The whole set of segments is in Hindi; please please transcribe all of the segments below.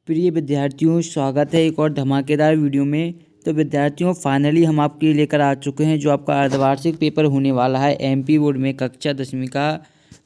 प्रिय विद्यार्थियों, स्वागत है एक और धमाकेदार वीडियो में। तो विद्यार्थियों, फाइनली हम आपके लिए लेकर आ चुके हैं जो आपका अर्धवार्षिक पेपर होने वाला है एमपी बोर्ड में कक्षा 10वीं का।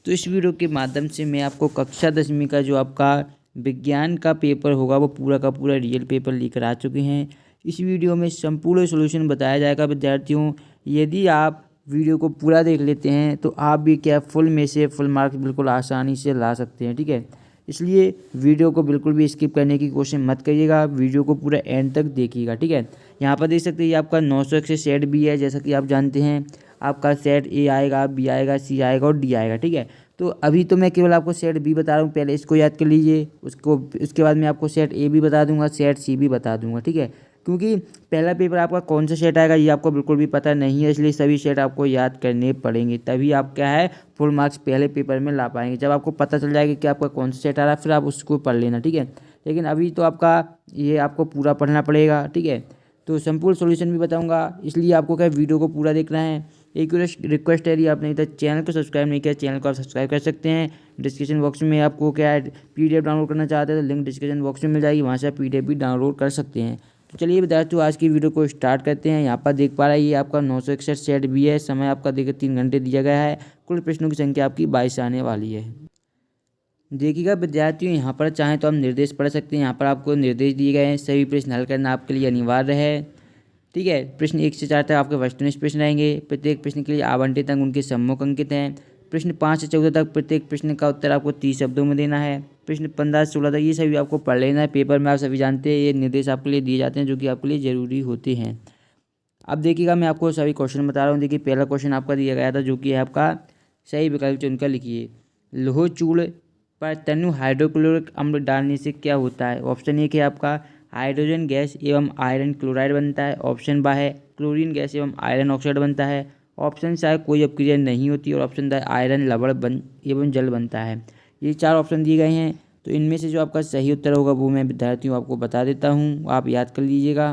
तो इस वीडियो के माध्यम से मैं आपको कक्षा 10वीं का जो आपका विज्ञान का पेपर होगा वो पूरा का पूरा रियल पेपर लेकर आ चुके हैं। इस वीडियो में संपूर्ण सॉल्यूशन बताया जाएगा विद्यार्थियों। यदि आप वीडियो को पूरा देख लेते हैं तो आप भी क्या फुल में से फुल मार्क्स बिल्कुल आसानी से ला सकते हैं, ठीक है। इसलिए वीडियो को बिल्कुल भी स्किप करने की कोशिश मत करिएगा, वीडियो को पूरा एंड तक देखिएगा, ठीक है। यहाँ पर देख सकते हैं ये आपका 961 सेट भी है, जैसा कि आप जानते हैं। आपका सेट ए आएगा, बी आएगा, सी आएगा और डी आएगा, ठीक है। तो अभी तो मैं केवल आपको सेट बी बता रहा हूँ, पहले इसको याद कर लीजिए। उसके बाद मैं आपको सेट ए भी बता दूंगा, सेट सी भी बता दूंगा, ठीक है। क्योंकि पहला पेपर आपका कौन सा सेट आएगा ये आपको बिल्कुल भी पता नहीं है, इसलिए सभी सेट आपको याद करने पड़ेंगे, तभी आप क्या है फुल मार्क्स पहले पेपर में ला पाएंगे। जब आपको पता चल जाएगा कि आपका कौन सा सेट आ रहा है फिर आप उसको पढ़ लेना, ठीक है। लेकिन अभी तो आपका ये आपको पूरा पढ़ना पड़ेगा, ठीक है। तो संपूर्ण सॉल्यूशन भी बताऊंगा, इसलिए आपको क्या वीडियो को पूरा देखना है। एक रिक्वेस्ट है, यदि आपने इधर चैनल को सब्सक्राइब नहीं किया, चैनल को आप सब्सक्राइब कर सकते हैं। डिस्क्रिप्शन बॉक्स में आपको क्या है PDF डाउनलोड करना चाहते हैं तो लिंक डिस्क्रिप्शन बॉक्स में मिल जाएगी, वहाँ से आप PDF भी डाउनलोड कर सकते हैं। तो चलिए विद्यार्थियों, आज की वीडियो को स्टार्ट करते हैं। यहाँ पर देख पा रहे हैं ये आपका 961 सेट भी है, समय आपका देखिए 3 घंटे दिया गया है। कुल प्रश्नों की संख्या आपकी 22 आने वाली है। देखिएगा विद्यार्थियों, यहाँ पर चाहें तो हम निर्देश पढ़ सकते हैं। यहाँ पर आपको निर्देश दिए गए हैं, सभी प्रश्न हल करना आपके लिए अनिवार्य है, ठीक है। प्रश्न 1 से 4 तक आपके वस्तुनिष्ठ प्रश्न रहेंगे। प्रत्येक प्रश्न के लिए आवंटित अंक उनके सम्मुख अंकित हैं। प्रश्न 5 से 14 तक प्रत्येक प्रश्न का उत्तर आपको 30 शब्दों में देना है। प्रश्न 15 से 16 तक ये सभी आपको पढ़ लेना है। पेपर में आप सभी जानते हैं ये निर्देश आपके लिए दिए जाते हैं जो कि आपके लिए ज़रूरी होते हैं। अब देखिएगा, मैं आपको सभी क्वेश्चन बता रहा हूँ। देखिए पहला क्वेश्चन आपका दिया गया था जो कि है आपका सही विकल्प चुनकर लिखिए। लोह चूर्ण पर तनु हाइड्रोक्लोरिक अम्ल डालने से क्या होता है। ऑप्शन 1 है आपका हाइड्रोजन गैस एवं आयरन क्लोराइड बनता है। ऑप्शन बा है क्लोरीन गैस एवं आयरन ऑक्साइड बनता है। ऑप्शन सा है कोई अपक्रिया नहीं होती और ऑप्शन द आयरन लवण एवं जल बनता है। ये 4 ऑप्शन दिए गए हैं, तो इनमें से जो आपका सही उत्तर होगा वो मैं विद्यार्थियों आपको बता देता हूँ, आप याद कर लीजिएगा।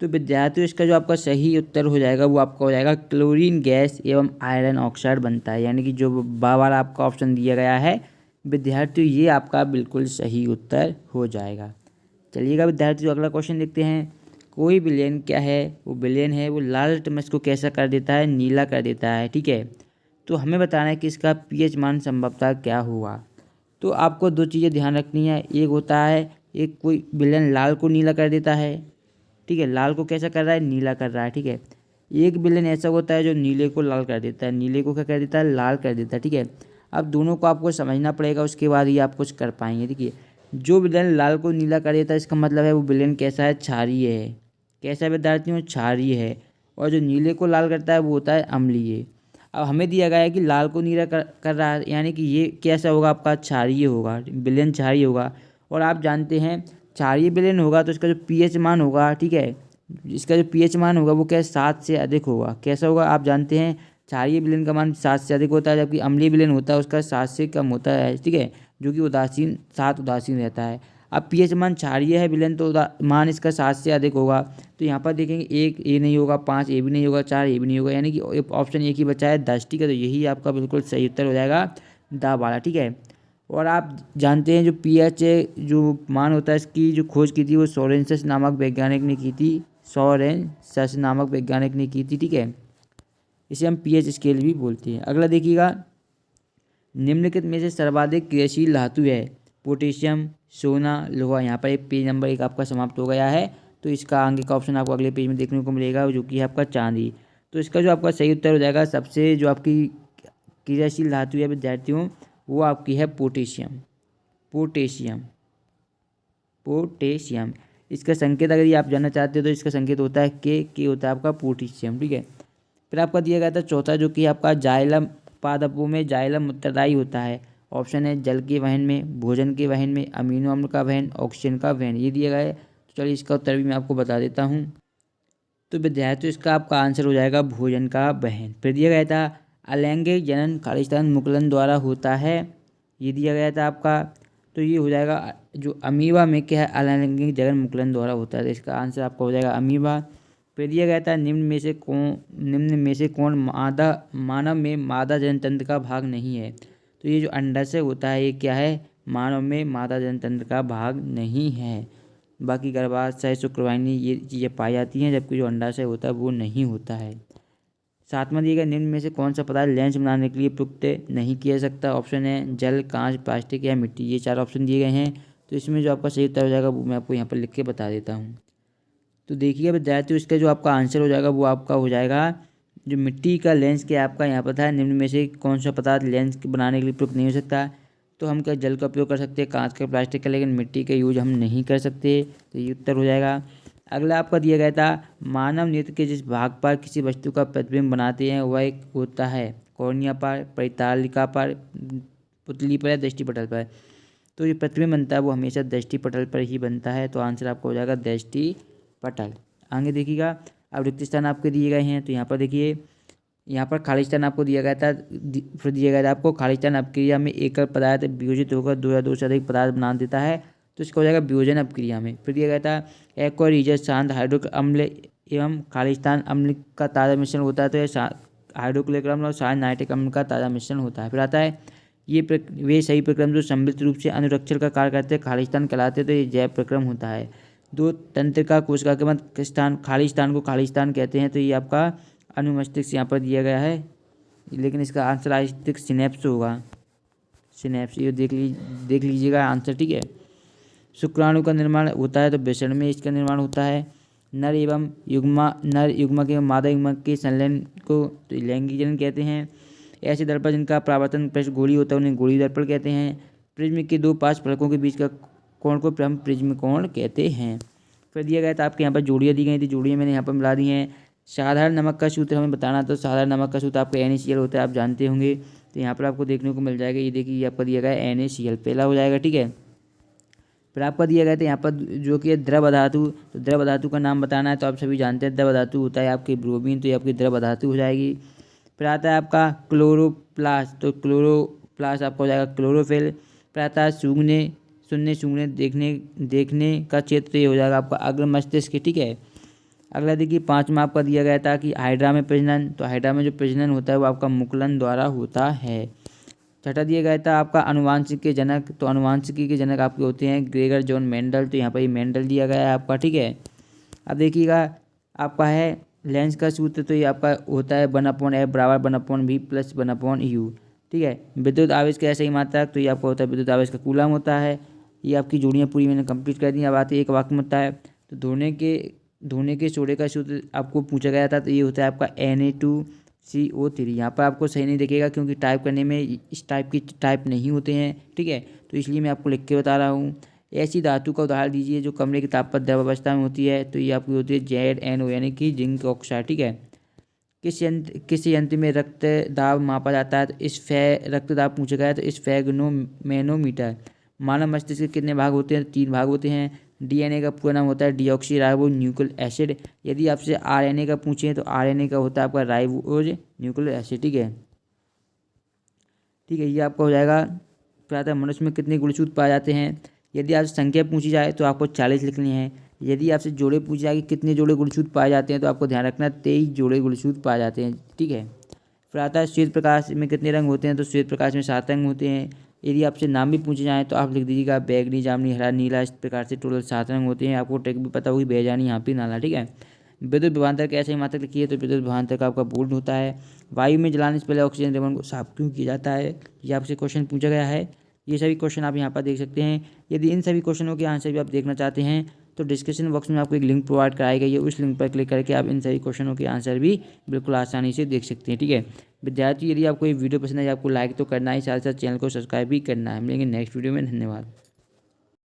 तो विद्यार्थियों, इसका जो आपका सही उत्तर हो जाएगा वो आपका हो जाएगा क्लोरीन गैस एवं आयरन ऑक्साइड बनता है, यानी कि जो बा वाला आपका ऑप्शन दिया गया है विद्यार्थियों ये आपका बिल्कुल सही उत्तर हो जाएगा। चलिएगा विद्यार्थियों, अगला क्वेश्चन देखते हैं। कोई विलेन क्या है, वो विलेन है वो लाल लिटमस को कैसा कर देता है, नीला कर देता है, ठीक है। तो हमें बताना है कि इसका pH मान संभवतः क्या होगा। तो आपको 2 चीज़ें ध्यान रखनी है। एक होता है एक कोई विलेन लाल को नीला कर देता है, ठीक है, लाल को कैसा कर रहा है, नीला कर रहा है, ठीक है। एक विलेन ऐसा होता है जो नीले को लाल कर देता है, नीले को क्या कर देता है, लाल कर देता है, ठीक है। अब दोनों को आपको समझना पड़ेगा, उसके बाद ही आप कुछ कर पाएंगे। देखिए जो विलेन लाल को नीला कर देता है इसका मतलब है वो विलेन कैसा है, क्षारीय है। कैसा है विद्यार्थियों, क्षारीय है। और जो नीले को लाल करता है वो होता है अम्लीय। अब हमें दिया गया है कि लाल को नीला कर रहा है, यानी कि ये कैसा होगा, आपका क्षारीय होगा, विलेन क्षारीय होगा। और आप जानते हैं क्षारीय विलेन होगा तो इसका जो pH मान होगा, ठीक है, इसका जो pH मान होगा वो क्या 7 से अधिक होगा। कैसा होगा, आप जानते हैं क्षारीय विलेन का मान 7 से अधिक होता है, जबकि अम्लीय विलेन होता है उसका 7 से कम होता है, ठीक है, जो कि उदासीन 7 उदासीन रहता है। अब pH मान क्षारीय है विलेन तो मान इसका 7 से अधिक होगा। तो यहाँ पर देखेंगे 1 ए नहीं होगा, 5 ए भी नहीं होगा, 4 ए भी नहीं होगा, यानी कि ऑप्शन एक ही बचा है 10, ठीक है। तो यही आपका बिल्कुल सही उत्तर हो जाएगा दा वाला, ठीक है। और आप जानते हैं जो pH जो मान होता है इसकी जो खोज की थी वो सोरेनसस नामक वैज्ञानिक ने की थी, सोरेनसस नामक वैज्ञानिक ने की थी, ठीक है। इसे हम pH स्केल भी बोलते हैं। अगला देखिएगा, निम्नलिखित में से सर्वाधिक क्रियाशील धातु है। पोटेशियम, सोना, लोहा। यहाँ पर एक पेज नंबर 1 आपका समाप्त हो गया है, तो इसका आगे का ऑप्शन आपको अगले पेज में देखने को मिलेगा जो कि है आपका चांदी। तो इसका जो आपका सही उत्तर हो जाएगा, सबसे जो आपकी क्रियाशील धातु है विद्यार्थियों वो आपकी है पोटेशियम। पोटेशियम पोटेशियम इसका संकेत अगर ये आप जानना चाहते हो तो इसका संकेत होता है के होता है आपका पोटेशियम, ठीक है। फिर आपका दिया गया था चौथा जो कि आपका जाइलम पादपों में जाइलम उत्तरदायी होता है। ऑप्शन है जल के वहन में, भोजन के वहन में, अमीनो अम्ल का वहन, ऑक्सीजन का वहन, ये दिया गया है। तो चलिए इसका उत्तर भी मैं आपको बता देता हूँ। तो विद्यार्थियों इसका आपका आंसर हो जाएगा भोजन का वहन। फिर दिया गया था अलैंगिक जनन खालिस्तान मुकुलन द्वारा होता है, ये दिया गया था आपका। तो ये हो जाएगा जो अमीबा में क्या है अलैंगिक जनन मुकुलन द्वारा होता है, तो इसका आंसर आपका हो जाएगा अमीबा। फिर दिया गया था निम्न में से कौन मानव में मादा जनतंत्र का भाग नहीं है। तो ये जो अंडाशय होता है ये क्या है, मानव में मादा जनतंत्र का भाग नहीं है। बाकी गर्भाशय, शुक्रवाहिनी ये चीज़ें पाई जाती हैं, जबकि जो अंडाशय होता है वो नहीं होता है। 7वां दिया गया, निम्न में से कौन सा पदार्थ लेंस बनाने के लिए प्रयुक्त नहीं किया जा सकता। ऑप्शन है जल, कांच, प्लास्टिक या मिट्टी। ये 4 ऑप्शन दिए गए हैं। तो इसमें जो आपका सही उत्तर हो जाएगा वो मैं आपको यहाँ पर लिख के बता देता हूँ। तो देखिए विद्यार्थियों, इसका जो आपका आंसर हो जाएगा वो आपका हो जाएगा जो मिट्टी का लेंस के आपका यहाँ पर था, निम्न में से कौन सा पदार्थ लेंस बनाने के लिए प्रयुक्त नहीं हो सकता। तो हम क्या जल का उपयोग कर सकते हैं, कांच का, प्लास्टिक का, लेकिन मिट्टी का यूज हम नहीं कर सकते। तो ये उत्तर हो जाएगा। अगला आपका दिया गया था, मानव नेत्र के जिस भाग पर किसी वस्तु का प्रतिबिंब बनाते हैं वह एक होता है कॉर्निया पर, परितालिका पर, पुतली पर या दृष्टिपटल पर। तो जो प्रतिबिंब बनता है वो हमेशा दृष्टिपटल पर ही बनता है। तो आंसर आपका हो जाएगा दृष्टिपटल। आगे देखिएगा, अब रिक्त स्थान आपके दिए गए हैं। तो यहाँ पर देखिए, यहाँ पर खाली स्थान आपको दिया गया था, फिर दिया गया था आपको खाली स्थान अपक्रिया में एकल पदार्थ वियोजित होकर 2 या 2 से अधिक पदार्थ बना देता है, तो इसका हो जाएगा वियोजन अपक्रिया में। फिर दिया गया था एक और रीजन शांत हाइड्रोक्लोरिक अम्ल एवं खाली स्थान अम्ल का ताज़ा मिश्रण होता है, तो यह हाइड्रोक्लोरिक अम्ल और शांत नाइट्रिक अम्ल का ताज़ा मिश्रण होता है। फिर आता है वे सही प्रक्रम जो सम्मिलित रूप से अनुरक्षण का कार्य करते हैं खाली स्थान कहलाते हैं, तो ये जैव प्रक्रम होता है। 2 तंत्रिका कोशिका के मध्य स्थान खाली स्थान को खाली स्थान कहते हैं, तो ये आपका अनुमस्तिष्क यहाँ पर दिया गया है, लेकिन इसका आंसर आस्तिक सिनेप्स होगा। सिनेप्स ये देख लीजिएगा आंसर, ठीक है। शुक्राणु का निर्माण होता है तो वृषण में इसका निर्माण होता है। नर युग्मक एवं मादा युग्मक के संलयन को तो लैंगिक जनन कहते हैं। ऐसे दर्पण जिनका परावर्तन पृष्ठ गोली होता है उन्हें गोली दर्पण कहते हैं। प्रिज्म के 2 पास फलकों के बीच का कोण को हम प्रिज्म कोण कहते हैं। फिर दिया गया था आपके यहाँ पर जोड़ियाँ दी गई थी, जोड़ियाँ मैंने यहाँ पर मिला दी हैं। साधारण नमक का सूत्र हमें बताना, तो साधारण नमक का सूत्र आपका NaCl होता है, आप जानते होंगे। तो यहाँ पर आपको देखने को मिल जाएगा, ये देखिए आपका दिया गया है NaCl, पहला हो जाएगा, ठीक है। फिर आपका दिया गया था यहाँ पर जो कि द्रव धातु, तो द्रव धातु का नाम बताना है, तो आप सभी जानते हैं द्रव धातु होता है आपकी ब्रोमीन, तो ये आपकी द्रव धातु हो जाएगी। फिर आता है आपका क्लोरोप्लास्ट, तो क्लोरोप्लास्ट आपका हो जाएगा क्लोरोफिल। फिर आता है सुनने देखने का क्षेत्र, ये हो जाएगा आपका अग्र मस्तिष्क, ठीक है। अगला देखिए 5वां आपका दिया गया था कि हाइड्रा में प्रजनन, तो हाइड्रा में जो प्रजनन होता है वो आपका मुकुलन द्वारा होता है। 6ठा दिया गया था आपका अनुवांशिक के जनक, तो अनुवांशिकी के जनक आपके होते हैं ग्रेगर जॉन मेंडल, तो यहाँ पर ये मेंडल दिया गया है आपका, ठीक है। अब देखिएगा आपका है लेंस का सूत्र, तो ये आपका होता है 1/f बराबर 1/v प्लस 1/u, ठीक है। विद्युत आवेश का ऐसा ही मात्रक, तो ये आपका होता है विद्युत आवेश का कूलम होता है। ये आपकी जोड़ियाँ पूरी मैंने कंप्लीट कर दी। अब आते एक वाक्य में होता है, तो धोने के सोडे का सूत्र आपको पूछा गया था, तो ये होता है आपका Na2CO3। यहाँ पर आपको सही नहीं दिखेगा क्योंकि टाइप करने में इस टाइप की टाइप नहीं होते हैं, ठीक है, तो इसलिए मैं आपको लिख के बता रहा हूँ। ऐसी धातु का उदाहरण दीजिए जो कमरे के ताप पर द्रव अवस्था में होती है, तो ये आपकी होती है ZnO यानी कि जिंक ऑक्साइड, ठीक है। किस यंत्र में रक्त दाब मापा जाता है, तो रक्त दाब पूछा गया है, तो स्फेग्नोमेनोमीटर। मानव मस्तिष्क के कितने भाग होते हैं, 3 भाग होते हैं। DNA का पूरा नाम होता है डीऑक्सी राइबो न्यूक्लिक एसिड। यदि आपसे RNA का पूछें तो RNA का होता है आपका राइबोज न्यूक्लिक एसिड, ठीक है, ठीक है, ये आपका हो जाएगा। फिर आता है मनुष्य में कितने गुणसूत्र पाए जाते हैं। यदि आपसे संख्या पूछी जाए तो आपको 40 लिखनी है। यदि आपसे जोड़े पूछे जाए कि कितने जोड़े गुणसूत्र पाए जाते हैं, तो आपको ध्यान रखना 23 जोड़े गुणसूत्र पाए जाते हैं, ठीक है। फिर आता है श्वेत प्रकाश में कितने रंग होते हैं, तो श्वेत प्रकाश में 7 रंग होते हैं। यदि आपसे नाम भी पूछे जाएँ तो आप लिख दीजिएगा बैगनी, जामुनी, हरा, नीला, इस प्रकार से टोटल 7 रंग होते हैं। आपको ट्रिक भी पता होगी, बेजानी, यहाँ पे नाला, ठीक है। विद्युत विभवांतर कैसे मात्रक लिखिए, तो विद्युत विभवांतर का आपका बोल्ट होता है। वायु में जलाने से पहले ऑक्सीजन रिबन को साफ क्यों किया जाता है, ये आपसे क्वेश्चन पूछा गया है। ये सभी क्वेश्चन आप यहाँ पर देख सकते हैं। यदि इन सभी क्वेश्चनों के आंसर भी आप देखना चाहते हैं तो डिस्क्रिप्शन बॉक्स में आपको एक लिंक प्रोवाइड कराई गई है, उस लिंक पर क्लिक करके आप इन सभी क्वेश्चनों के आंसर भी बिल्कुल आसानी से देख सकते हैं, ठीक है। विद्यार्थी, यदि आपको ये वीडियो पसंद है आपको लाइक तो करना ही, साथ साथ चैनल को सब्सक्राइब भी करना है। मिलेंगे नेक्स्ट वीडियो में, धन्यवाद।